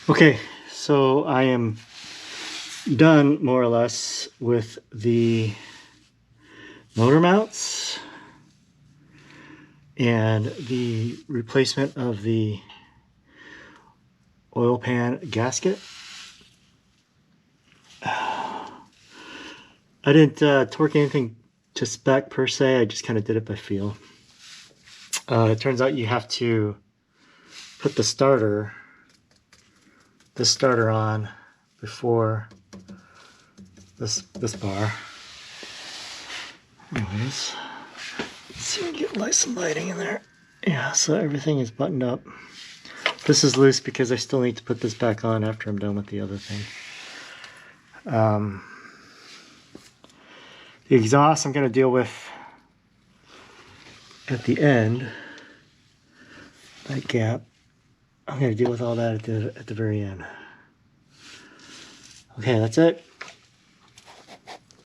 Okay, so I am done more or less with the motor mounts and the replacement of the oil pan gasket. I didn't torque anything to spec per se, I just kind of did it by feel. It turns out you have to put this starter on before this bar. Anyways, let's see if we can get some lighting in there. Yeah, so everything is buttoned up. This is loose because I still need to put this back on after I'm done with the other thing. The exhaust I'm going to deal with at the end. That gap, I'm going to deal with all that at the very end. Okay, that's it.